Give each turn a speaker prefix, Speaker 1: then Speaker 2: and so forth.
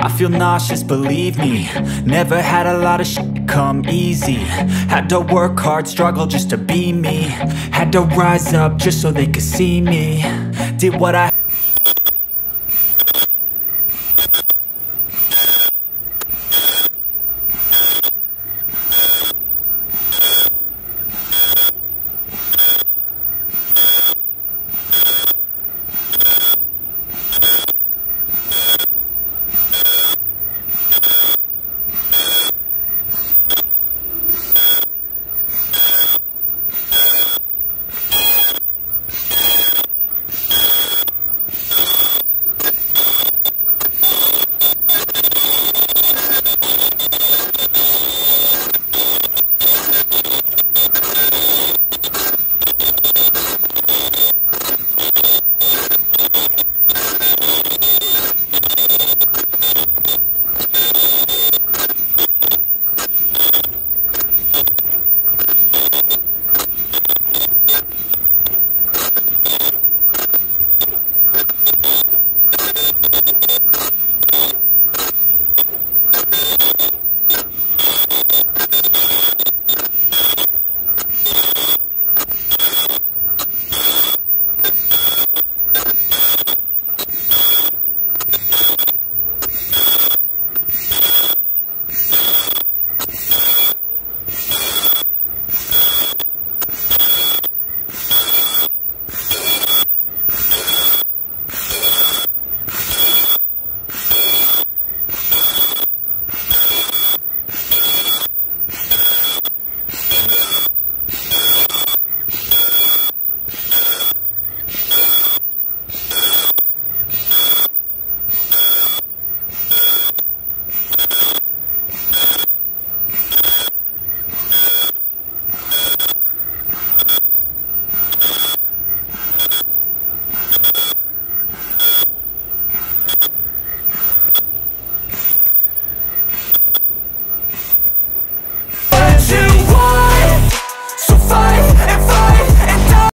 Speaker 1: I feel nauseous, believe me. Never had a lot of shit come easy. Had to work hard, struggle just to be me. Had to rise up just so they could see me. Did what I